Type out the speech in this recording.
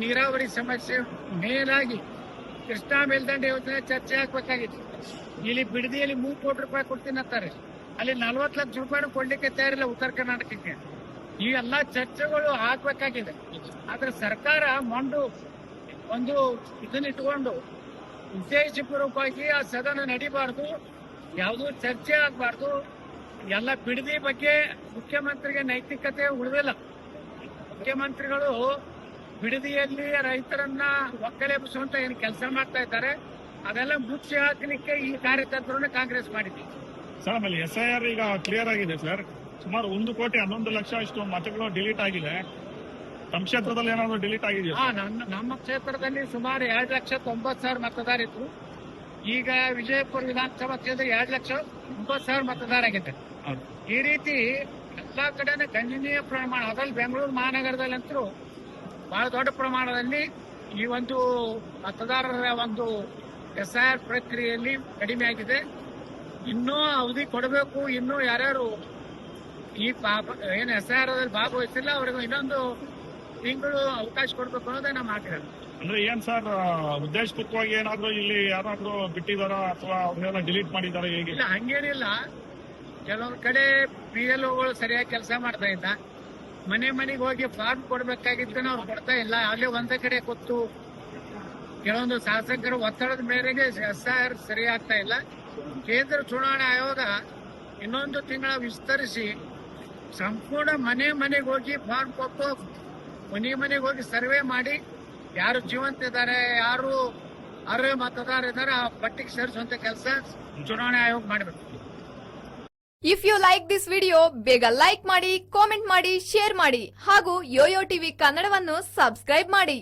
ನೀರಾವರಿ ಸಮಸ್ಯೆ ಮೇಲಾಗಿ ಕೃಷ್ಣಾ ಮೇಲ್ದಂಡೆ ಯೋಜನೆ ಚರ್ಚೆ ಹಾಕ್ಬೇಕಾಗಿತ್ತು. ಇಲ್ಲಿ ಬಿಡದಿಯಲ್ಲಿ 3 ಕೋಟಿ ರೂಪಾಯಿ ಕೊಡ್ತೀನಿ ಅಂತಾರೆ, ಅಲ್ಲಿ 40 ಲಕ್ಷ ರೂಪಾಯಿ ಕೊಡ್ಲಿಕ್ಕೆ ತಯಾರಿಲ್ಲ ಉತ್ತರ ಕರ್ನಾಟಕಕ್ಕೆ. ಈ ಎಲ್ಲಾ ಚರ್ಚೆಗಳು ಹಾಕ್ಬೇಕಾಗಿದೆ. ಆದ್ರೆ ಸರ್ಕಾರ ಒಂದು ಇದನ್ನಿಟ್ಕೊಂಡು ಉದ್ದೇಶಪೂರ್ವಕವಾಗಿ ಆ ಸದನ ನಡೀಬಾರ್ದು, ಯಾವುದೂ ಚರ್ಚೆ ಆಗ್ಬಾರ್ದು. ಎಲ್ಲ ಬಿಡದಿ ಬಗ್ಗೆ ಮುಖ್ಯಮಂತ್ರಿಗೆ ನೈತಿಕತೆ ಉಳಿದಿಲ್ಲ. ಮುಖ್ಯಮಂತ್ರಿಗಳು ಬಿಡದಿಯಲ್ಲಿ ರೈತರನ್ನ ಒಕ್ಕಲೆಬ್ಬಿಸುವಂತ ಏನು ಕೆಲಸ ಮಾಡ್ತಾ ಇದ್ದಾರೆ, ಅದೆಲ್ಲ ಮುಚ್ಚಿ ಹಾಕಲಿಕ್ಕೆ ಈ ಕಾರ್ಯತಂತ್ರವನ್ನು ಕಾಂಗ್ರೆಸ್ ಮಾಡಿದೆ. ಸರ್, ಆಮೇಲೆ SIR ಈಗ ಕ್ಲಿಯರ್ ಆಗಿದೆ ಸರ್. ಸುಮಾರು 1,11,00,000 ಅಷ್ಟು ಮತಗಳು ಡಿಲೀಟ್ ಆಗಿದೆ. ತಮ್ಮ ಕ್ಷೇತ್ರದಲ್ಲಿ ಏನಾದ್ರು ಡಿಲೀಟ್ ಆಗಿದೆಯಾ? ನಮ್ಮ ಕ್ಷೇತ್ರದಲ್ಲಿ ಸುಮಾರು 2,90,000 ಮತದಾರಿದ್ರು. ಈಗ ವಿಜಯಪುರ ವಿಧಾನಸಭಾ ಕ್ಷೇತ್ರ 2,90,000 ಮತದಾರಾಗಿದೆ. ಈ ರೀತಿ ಎಲ್ಲಾ ಕಡೆನೇ ಗಣನೀಯ ಪ್ರಮಾಣ, ಅದರಲ್ಲಿ ಬೆಂಗಳೂರು ಮಹಾನಗರದಲ್ಲಂತೂ ಬಹಳ ದೊಡ್ಡ ಪ್ರಮಾಣದಲ್ಲಿ ಈ ಒಂದು ಮತದಾರರ ಒಂದು SIR ಪ್ರಕ್ರಿಯೆಯಲ್ಲಿ ಕಡಿಮೆ ಆಗಿದೆ. ಇನ್ನೂ ಅವಧಿ ಕೊಡಬೇಕು. ಇನ್ನೂ ಯಾರ್ಯಾರು ಈ ಏನು SIR ಭಾಗವಹಿಸಿಲ್ಲ ಅವರಿಗೆ ಇನ್ನೊಂದು ತಿಂಗಳು ಅವಕಾಶ ಕೊಡ್ಬೇಕು ಅನ್ನೋದೇ ನಮ್ಮ ಆಗ್ರಹ. ಅಂದ್ರೆ ಏನ್ ಸರ್, ಉದ್ದೇಶಪೂರ್ವಕವಾಗಿ ಏನಾದ್ರು ಇಲ್ಲಿ ಯಾರಾದ್ರೂ ಬಿಟ್ಟಿದಾರ ಅಥವಾ ಅವ್ರನ್ನೆಲ್ಲ ಡಿಲೀಟ್ ಮಾಡಿದಾರ? ಹೇಗೆ? ಇಲ್ಲ, ಹಂಗೇನಿಲ್ಲ. ಕೆಲವೊಂದ್ ಕಡೆ PLOಗಳು ಸರಿಯಾಗಿ ಕೆಲಸ ಮಾಡ್ತಾ ಇಲ್ಲ. ಮನೆಗೆ ಹೋಗಿ ಫಾರ್ಮ್ ಕೊಡ್ಬೇಕಾಗಿದ್ದನ್ನು ಅವ್ರು ಕೊಡ್ತಾ ಇಲ್ಲ. ಅಲ್ಲಿ ಒಂದೇ ಕಡೆ ಕೂತು ಕೆಲವೊಂದು ಶಾಸಕರ ಒತ್ತಡದ ಮೇರೆಗೆ SIR ಸರಿ ಆಗ್ತಾ ಇಲ್ಲ. ಕೇಂದ್ರ ಚುನಾವಣಾ ಆಯೋಗ ಇನ್ನೊಂದು ತಿಂಗಳ ವಿಸ್ತರಿಸಿ ಸಂಪೂರ್ಣ ಮನೆಗೆ ಹೋಗಿ ಫಾರ್ಮ್ ಕೊಟ್ಟು ಮನೆಗೆ ಹೋಗಿ ಸರ್ವೆ ಮಾಡಿ ಯಾರು ಜೀವಂತ ಇದ್ದಾರೆ, ಯಾರು ಅರ್ಹ ಮತದಾರ ಇದ್ದಾರೆ ಆ ಪಟ್ಟಿಗೆ ಸೇರಿಸುವಂತ ಕೆಲಸ ಚುನಾವಣಾ ಆಯೋಗ ಮಾಡಬೇಕು. If you like this video, ಬೇಗ ಲೈಕ್ ಮಾಡಿ, ಕಾಮೆಂಟ್ ಮಾಡಿ, ಶೇರ್ ಮಾಡಿ ಹಾಗೂ ಯೋಯೋ ಟಿವಿ ಕನ್ನಡವನ್ನು ಸಬ್ಸ್ಕ್ರೈಬ್ ಮಾಡಿ.